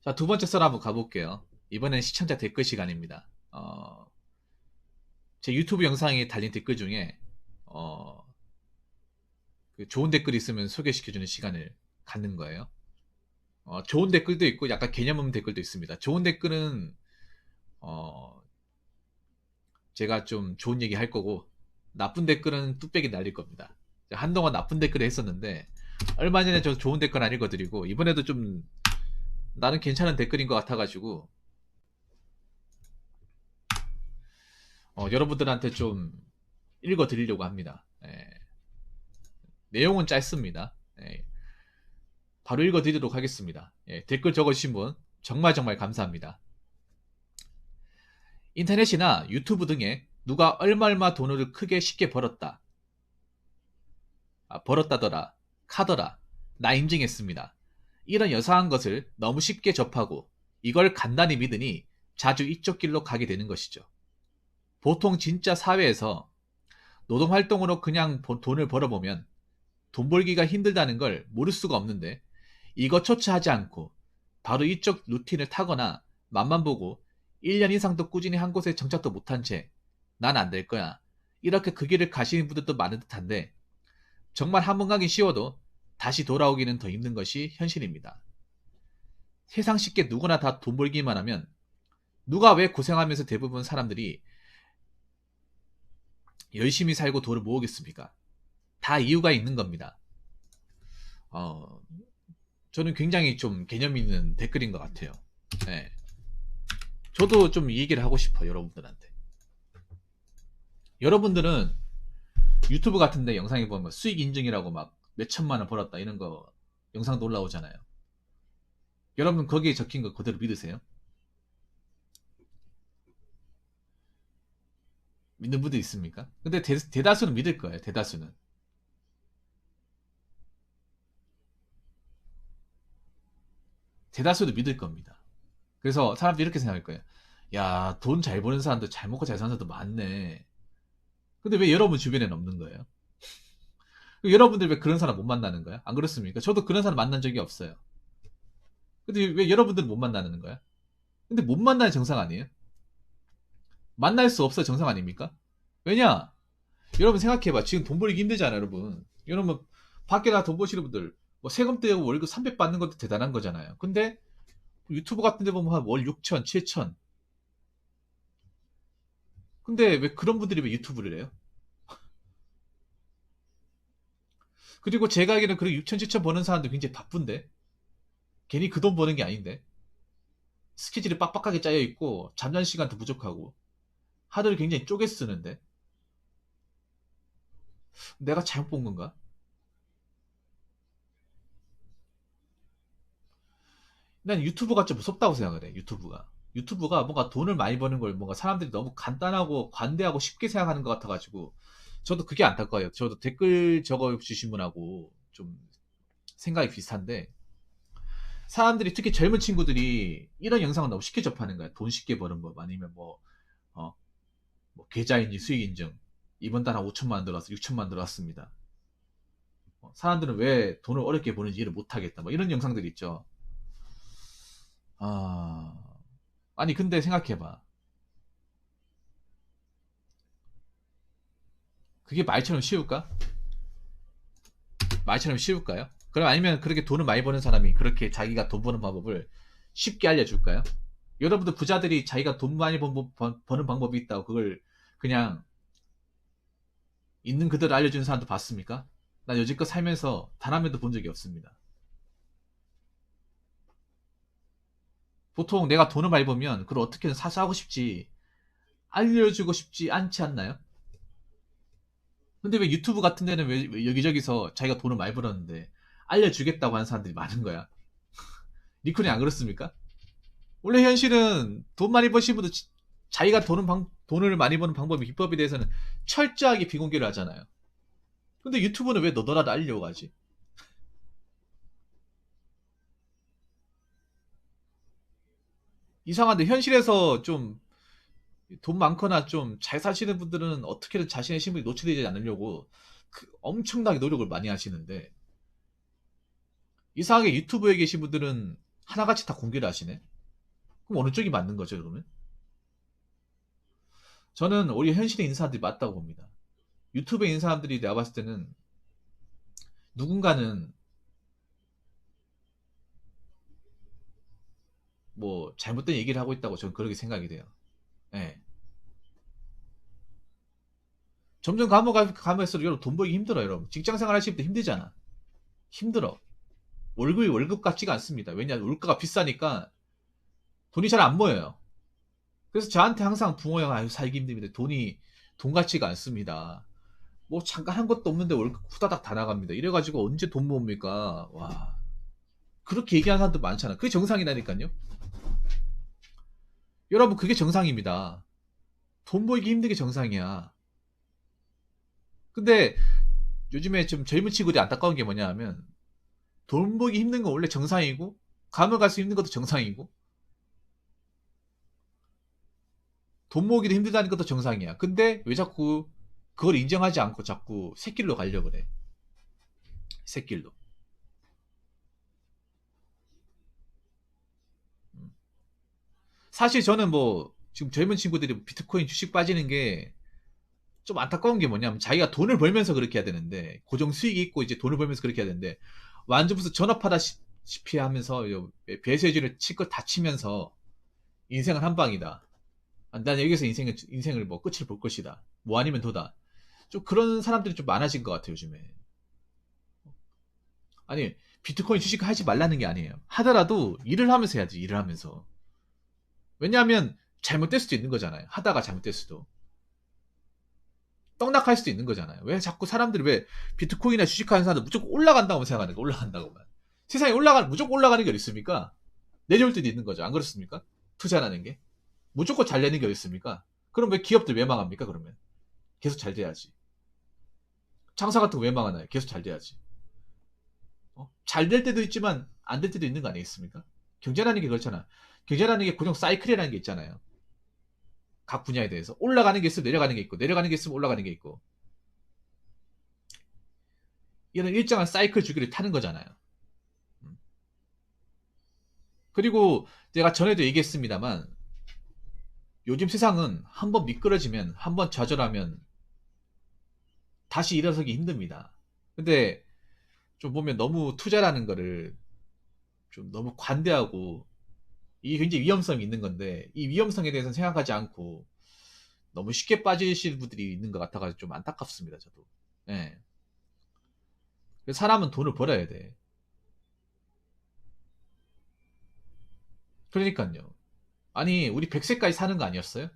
자, 두 번째 썰 한번 가볼게요. 이번엔 시청자 댓글 시간입니다. 제 유튜브 영상에 달린 댓글 중에, 어, 그 좋은 댓글이 있으면 소개시켜주는 시간을 갖는 거예요. 좋은 댓글도 있고, 약간 개념 없는 댓글도 있습니다. 좋은 댓글은, 어, 제가 좀 좋은 얘기 할 거고, 나쁜 댓글은 뚝배기 날릴 겁니다. 한동안 나쁜 댓글을 했었는데, 얼마 전에 저 좋은 댓글 안 읽어드리고, 이번에도 좀, 나는 괜찮은 댓글인 것 같아가지고, 여러분들한테 좀 읽어드리려고 합니다. 예, 내용은 짧습니다. 예, 바로 읽어드리도록 하겠습니다. 예, 댓글 적어주신 분 정말 정말 감사합니다. 인터넷이나 유튜브 등에 누가 얼마 돈을 크게 쉽게 벌었다. 벌었다더라. 카더라. 나 인증했습니다. 이런 여사한 것을 너무 쉽게 접하고 이걸 간단히 믿으니 자주 이쪽 길로 가게 되는 것이죠. 보통 진짜 사회에서 노동활동으로 그냥 돈을 벌어보면 돈 벌기가 힘들다는 걸 모를 수가 없는데 이것조차 하지 않고 바로 이쪽 루틴을 타거나 맛만 보고 1년 이상도 꾸준히 한 곳에 정착도 못한 채 난 안 될 거야. 이렇게 그 길을 가시는 분들도 많은 듯한데 정말 한 번 가긴 쉬워도 다시 돌아오기는 더 힘든 것이 현실입니다. 세상 쉽게 누구나 다 돈 벌기만 하면 누가 왜 고생하면서 대부분 사람들이 열심히 살고 돈을 모으겠습니까? 다 이유가 있는 겁니다. 어, 저는 굉장히 좀 개념 있는 댓글인 것 같아요. 네. 저도 좀 이 얘기를 하고 싶어요, 여러분들한테. 여러분들은 유튜브 같은데 영상에 보면 수익 인증이라고 막 몇천만 원 벌었다 이런 거 영상도 올라오잖아요. 여러분 거기에 적힌 거 그대로 믿으세요? 믿는 분들 있습니까? 근데 대다수는 믿을 거예요, 대다수는. 대다수도 믿을 겁니다. 그래서 사람들이 이렇게 생각할 거예요. 야, 돈 잘 버는 사람도 잘 먹고 잘 사는 사람도 많네. 근데 왜 여러분 주변에는 없는 거예요? 여러분들 왜 그런 사람 못 만나는 거야? 안 그렇습니까? 저도 그런 사람 만난 적이 없어요. 근데 왜 여러분들은 못 만나는 거야? 근데 못 만나는 정상 아니에요? 만날 수 없어 정상 아닙니까? 왜냐? 여러분 생각해봐. 지금 돈 벌기 힘들잖아, 여러분. 여러분, 밖에 나 돈 버시는 분들, 뭐 세금 떼고 월급 300 받는 것도 대단한 거잖아요. 근데 유튜브 같은 데 보면 한 월 6천, 7천. 근데 왜 그런 분들이 왜 유튜브를 해요? 그리고 제가 알기로는 그렇게 6천, 7천 버는 사람들 굉장히 바쁜데? 괜히 그 돈 버는 게 아닌데? 스케줄이 빡빡하게 짜여 있고, 잠잘 시간도 부족하고, 하루를 굉장히 쪼개 쓰는데? 내가 잘못 본 건가? 난 유튜브가 좀 무섭다고 생각을 해, 유튜브가. 유튜브가 뭔가 돈을 많이 버는 걸 뭔가 사람들이 너무 간단하고 관대하고 쉽게 생각하는 것 같아가지고, 저도 그게 안타까워요. 저도 댓글 적어주신 분하고 좀 생각이 비슷한데, 사람들이 특히 젊은 친구들이 이런 영상을 너무 쉽게 접하는 거야. 돈 쉽게 버는 법, 아니면 어, 뭐 계좌인지 수익인증. 이번 달 한 5천만 원 들어왔어, 6천만 원 들어왔습니다. 사람들은 왜 돈을 어렵게 버는지 이해를 못하겠다. 뭐 이런 영상들이 있죠. 아, 아니 근데 생각해봐. 그게 말처럼 쉬울까? 말처럼 쉬울까요? 그럼 아니면 그렇게 돈을 많이 버는 사람이 그렇게 자기가 돈 버는 방법을 쉽게 알려줄까요? 여러분들 부자들이 자기가 돈 많이 버는 방법이 있다고 그걸 그냥 있는 그대로 알려주는 사람도 봤습니까? 난 여지껏 살면서 단 한 명도 본 적이 없습니다. 보통 내가 돈을 많이 벌면 그걸 어떻게든 사서 하고 싶지 알려주고 싶지 않지 않나요? 근데 왜 유튜브 같은 데는 왜 여기저기서 자기가 돈을 많이 벌었는데 알려주겠다고 하는 사람들이 많은 거야? 니콘이 안 그렇습니까? 원래 현실은 돈 많이 버시는 분도 자기가 돈을 많이 버는 방법이 비법에 대해서는 철저하게 비공개를 하잖아요. 근데 유튜브는 왜 너도나도 알려고 하지? 이상한데 현실에서 좀 돈 많거나 좀 잘 사시는 분들은 어떻게든 자신의 신분이 노출되지 않으려고 엄청나게 노력을 많이 하시는데 이상하게 유튜브에 계신 분들은 하나같이 다 공개를 하시네. 그럼 어느 쪽이 맞는 거죠, 그러면? 저는 오히려 현실에 있는 사람들이 맞다고 봅니다. 유튜브에 있는 사람들이 내가 봤을 때는 누군가는 뭐 잘못된 얘기를 하고 있다고 저는 그렇게 생각이 돼요. 예. 점점 가면서 여러분 돈 벌기 힘들어요, 여러분. 직장 생활 하실 때 힘들잖아. 힘들어. 월급이 월급 같지가 않습니다. 왜냐, 물가가 비싸니까 돈이 잘 안 모여요. 그래서 저한테 항상 붕어 형, 아유, 살기 힘듭니다. 돈 같지가 않습니다. 뭐 잠깐 한 것도 없는데 월급 후다닥 다 나갑니다. 이래가지고 언제 돈 모읍니까? 와. 그렇게 얘기하는 사람도 많잖아. 그게 정상이라니까요. 여러분, 그게 정상입니다. 돈 벌기 힘든 게 정상이야. 근데 요즘에 좀 젊은 친구들이 안타까운 게 뭐냐 하면 돈 벌기 힘든 건 원래 정상이고 감을 갈 수 힘든 것도 정상이고 돈 모으기도 힘들다는 것도 정상이야. 근데 왜 자꾸 그걸 인정하지 않고 자꾸 새길로 가려고 그래. 새길로. 사실 저는 뭐 지금 젊은 친구들이 비트코인 주식 빠지는 게 좀 안타까운 게 뭐냐면 자기가 돈을 벌면서 그렇게 해야 되는데 고정 수익이 있고 이제 돈을 벌면서 그렇게 해야 되는데 완전 무슨 전업하다시피 하면서 배세주를 칠것 다 치면서 인생은 한 방이다. 난 여기서 인생을 뭐 끝을 볼 것이다. 뭐 아니면 도다. 좀 그런 사람들이 좀 많아진 것 같아요, 요즘에. 아니, 비트코인 주식 하지 말라는 게 아니에요. 하더라도 일을 하면서 해야지, 일을 하면서. 왜냐하면 잘못될 수도 있는 거잖아요. 하다가 잘못될 수도. 떡락할 수도 있는 거잖아요. 왜 자꾸 사람들이 왜 비트코인이나 주식하는 사람들 무조건 올라간다고 생각하는 거, 올라간다고만. 세상에 무조건 올라가는 게 어디 있습니까? 내려올 때도 있는 거죠. 안 그렇습니까? 투자라는 게. 무조건 잘 되는 게 어디 있습니까? 그럼 왜 기업들 왜 망합니까, 그러면? 계속 잘 돼야지. 장사 같은 거 왜 망하나요? 계속 잘 돼야지. 잘 될 때도 있지만 안 될 때도 있는 거 아니겠습니까? 경제라는 게 그렇잖아. 경제라는 게 고정 사이클이라는 게 있잖아요. 각 분야에 대해서 올라가는 게 있으면 내려가는 게 있고 내려가는 게 있으면 올라가는 게 있고 이런 일정한 사이클 주기를 타는 거잖아요. 음. 그리고 제가 전에도 얘기했습니다만 요즘 세상은 한번 미끄러지면 한번 좌절하면 다시 일어서기 힘듭니다. 근데 좀 보면 너무 투자라는 거를 좀 너무 관대하고 이게 굉장히 위험성이 있는 건데 이 위험성에 대해서는 생각하지 않고 너무 쉽게 빠지실 분들이 있는 것 같아가지고 좀 안타깝습니다, 저도. 예. 그래서 사람은 돈을 벌어야 돼. 그러니까요. 아니, 우리 100세까지 사는 거 아니었어요?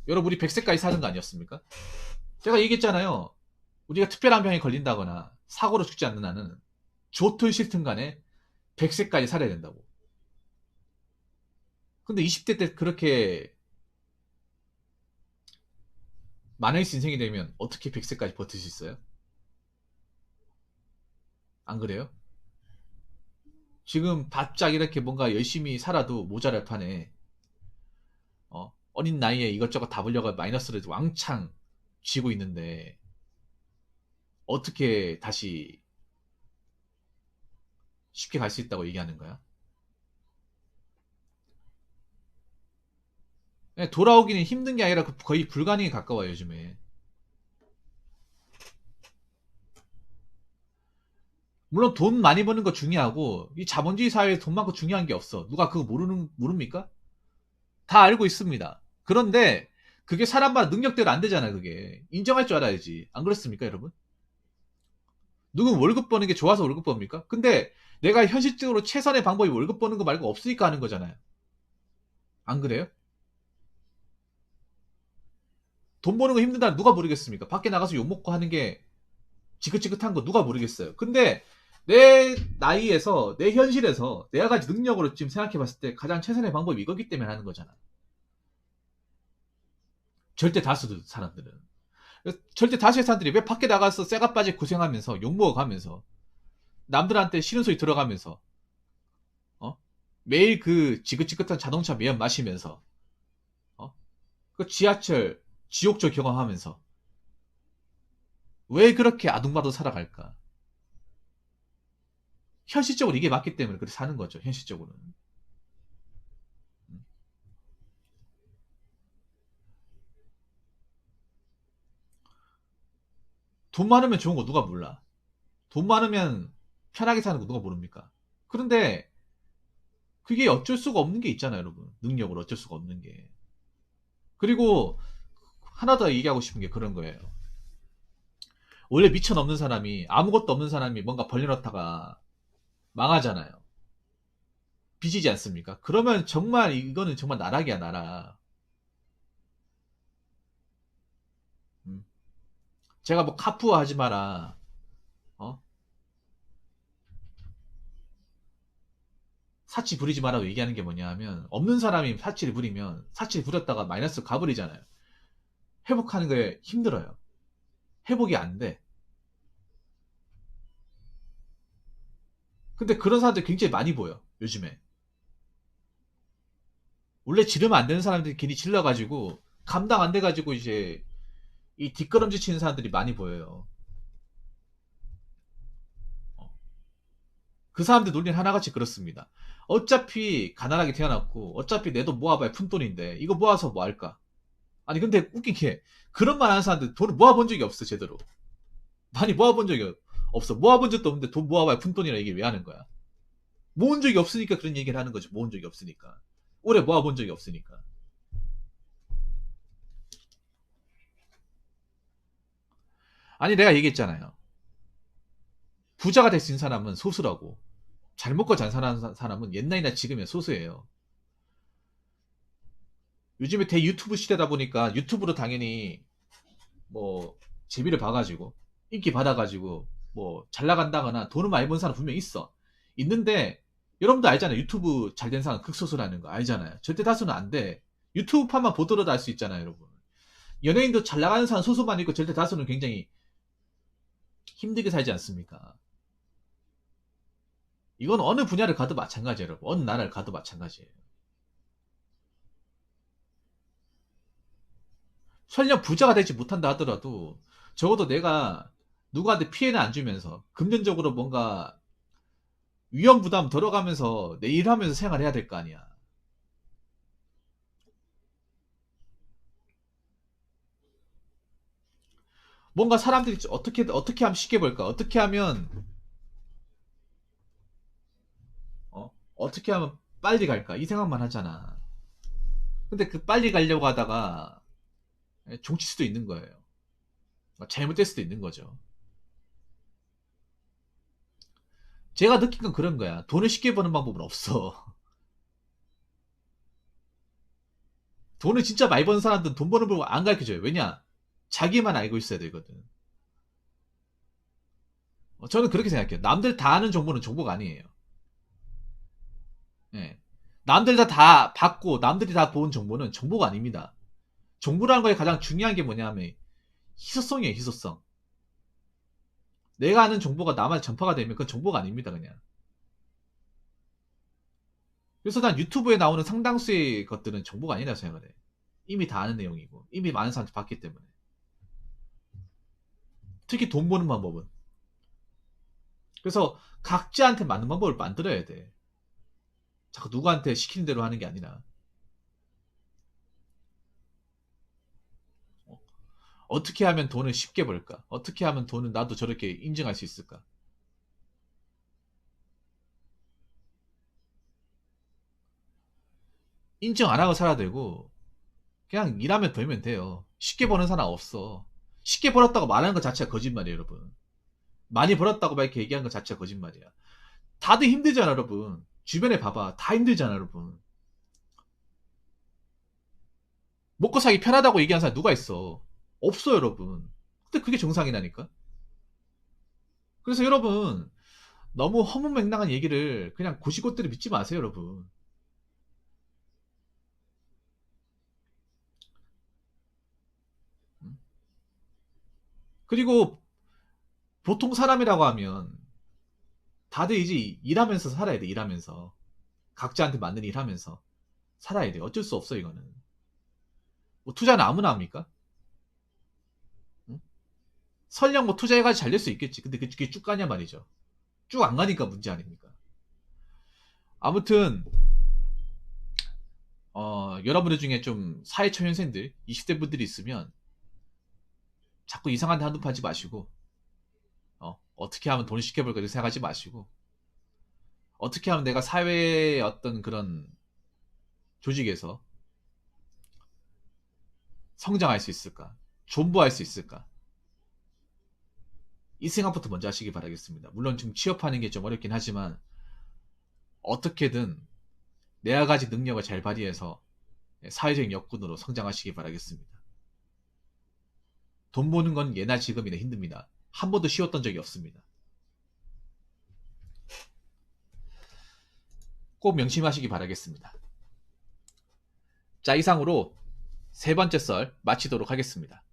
여러분, 우리 100세까지 사는 거 아니었습니까? 제가 얘기했잖아요. 우리가 특별한 병에 걸린다거나 사고로 죽지 않는 한은 좋든 싫든 간에 100세까지 살아야 된다고. 근데 20대 때 그렇게 만회스 인생이 되면 어떻게 100세까지 버틸 수 있어요? 안 그래요? 지금 바짝 이렇게 뭔가 열심히 살아도 모자랄 판에 어린 나이에 이것저것 다 벌려가 마이너스를 왕창 쥐고 있는데 어떻게 다시 쉽게 갈 수 있다고 얘기하는 거야? 돌아오기는 힘든 게 아니라 거의 불가능에 가까워요, 요즘에. 물론 돈 많이 버는 거 중요하고 이 자본주의 사회에 돈 많고 중요한 게 없어. 누가 그거 모릅니까? 다 알고 있습니다. 그런데 그게 사람마다 능력대로 안 되잖아요, 그게. 인정할 줄 알아야지. 안 그렇습니까, 여러분? 누군 월급 버는 게 좋아서 월급 법니까? 근데 내가 현실적으로 최선의 방법이 월급 버는 거 말고 없으니까 하는 거잖아요. 안 그래요? 돈 버는 거 힘들다 누가 모르겠습니까? 밖에 나가서 욕 먹고 하는 게 지긋지긋한 거 누가 모르겠어요. 근데 내 나이에서 내 현실에서 내가 가진 능력으로 지금 생각해 봤을 때 가장 최선의 방법이 이거기 때문에 하는 거잖아. 절대 다수 사람들은. 절대 다수의 사람들이 왜 밖에 나가서 쇠가 빠지 고생하면서 욕 먹어가면서 남들한테 싫은 소리 들어가면서 어? 매일 그 지긋지긋한 자동차 매연 마시면서 어? 그 지하철 지옥철 경험하면서 왜 그렇게 아둥바둥 살아갈까? 현실적으로 이게 맞기 때문에 그렇게 사는 거죠. 현실적으로는. 돈 많으면 좋은 거 누가 몰라. 돈 많으면 편하게 사는 거 누가 모릅니까? 그런데 그게 어쩔 수가 없는 게 있잖아요, 여러분. 능력으로 어쩔 수가 없는 게. 그리고 하나 더 얘기하고 싶은 게 그런 거예요. 원래 미천 없는 사람이, 아무것도 없는 사람이 뭔가 벌려놨다가 망하잖아요. 빚이지 않습니까? 그러면 정말 이거는 정말 나락이야, 나락. 음. 제가 뭐 카푸어 하지 마라. 어? 사치 부리지 마라고 얘기하는 게 뭐냐 하면, 없는 사람이 사치를 부리면 사치를 부렸다가 마이너스 가버리잖아요. 회복하는 게 힘들어요. 회복이 안 돼. 근데 그런 사람들 굉장히 많이 보여, 요즘에. 원래 지르면 안 되는 사람들이 괜히 질러가지고 감당 안 돼가지고 이제 이 뒷걸음질 치는 사람들이 많이 보여요. 어. 그 사람들 논리는 하나같이 그렇습니다. 어차피 가난하게 태어났고 어차피 내 돈 모아봐야 푼돈인데 이거 모아서 뭐 할까? 아니 근데 웃긴 게 그런 말 하는 사람들 돈을 모아본 적이 없어 제대로. 많이 모아본 적이 없어. 모아본 적도 없는데 돈 모아봐야 푼돈이라 얘기를 왜 하는 거야? 모은 적이 없으니까 그런 얘기를 하는 거죠. 모은 적이 없으니까. 오래 모아본 적이 없으니까. 아니 내가 얘기했잖아요. 부자가 될 수 있는 사람은 소수라고. 잘 먹고 잘 사는 사람은 옛날이나 지금이나 소수예요. 요즘에 대유튜브 시대다 보니까 유튜브로 당연히 뭐 재미를 봐가지고 인기 받아가지고 뭐 잘 나간다거나 돈을 많이 번 사람 분명 있어. 있는데 여러분도 알잖아요. 유튜브 잘 된 사람 극소수라는 거 알잖아요. 절대 다수는 안 돼. 유튜브판만 보더라도 알 수 있잖아요, 여러분. 연예인도 잘 나가는 사람 소수만 있고 절대 다수는 굉장히 힘들게 살지 않습니까? 이건 어느 분야를 가도 마찬가지예요, 여러분. 어느 나라를 가도 마찬가지예요. 설령 부자가 되지 못한다 하더라도 적어도 내가 누구한테 피해는 안 주면서 금전적으로 뭔가 위험 부담 덜어가면서 내 일하면서 생활해야 될 거 아니야. 뭔가 사람들이 어떻게 하면 쉽게 벌까? 어떻게 하면 빨리 갈까? 이 생각만 하잖아. 근데 그 빨리 가려고 하다가 종칠 수도 있는 거예요. 잘못될 수도 있는 거죠. 제가 느낀 건 그런 거야. 돈을 쉽게 버는 방법은 없어. 돈을 진짜 많이 버는 사람들은 돈 버는 방법 안 가르쳐줘요. 왜냐? 자기만 알고 있어야 되거든. 저는 그렇게 생각해요. 남들 다 아는 정보는 정보가 아니에요. 예. 남들 다 받고 남들이 다 본 정보는 정보가 아닙니다. 정보라는 거에 가장 중요한 게 뭐냐면 희소성이에요, 희소성. 내가 아는 정보가 남한테 전파가 되면 그건 정보가 아닙니다, 그냥. 그래서 난 유튜브에 나오는 상당수의 것들은 정보가 아니라고 생각을 해. 이미 다 아는 내용이고, 이미 많은 사람들이 봤기 때문에. 특히 돈 버는 방법은. 그래서 각자한테 맞는 방법을 만들어야 돼. 자꾸 누구한테 시키는 대로 하는 게 아니라. 어, 어떻게 하면 돈을 쉽게 벌까? 어떻게 하면 돈을 나도 저렇게 인증할 수 있을까? 인증 안 하고 살아야 되고, 그냥 일하면 벌면 돼요. 쉽게 버는 사람 없어. 쉽게 벌었다고 말하는 것 자체가 거짓말이에요, 여러분. 많이 벌었다고 막 이렇게 얘기하는 것 자체가 거짓말이야. 다들 힘들잖아, 여러분. 주변에 봐봐. 다 힘들잖아, 여러분. 먹고 살기 편하다고 얘기하는 사람 누가 있어? 없어, 여러분. 근데 그게 정상이라니까? 그래서 여러분, 너무 허무맹랑한 얘기를 그냥 고시고대로 믿지 마세요, 여러분. 그리고 보통 사람이라고 하면 다들 이제 일하면서 살아야 돼, 일하면서. 각자한테 맞는 일 하면서 살아야 돼. 어쩔 수 없어, 이거는. 뭐 투자는 아무나 합니까? 응? 설령 뭐 투자해가지고 잘 될 수 있겠지. 근데 그게 쭉 가냐 말이죠. 쭉 안 가니까 문제 아닙니까? 아무튼 여러분들 중에 좀 사회초년생들 20대 분들이 있으면 자꾸 이상한 데 한눈 팔지 마시고 어떻게 하면 돈을 쉽게 벌까 생각하지 마시고 어떻게 하면 내가 사회의 어떤 그런 조직에서 성장할 수 있을까? 존버할 수 있을까? 이 생각부터 먼저 하시기 바라겠습니다. 물론 지금 취업하는 게 좀 어렵긴 하지만 어떻게든 내가 가진 능력을 잘 발휘해서 사회적인 역군으로 성장하시기 바라겠습니다. 돈 버는 건 예나 지금이나 힘듭니다. 한 번도 쉬웠던 적이 없습니다. 꼭 명심하시기 바라겠습니다. 자, 이상으로 세 번째 썰 마치도록 하겠습니다.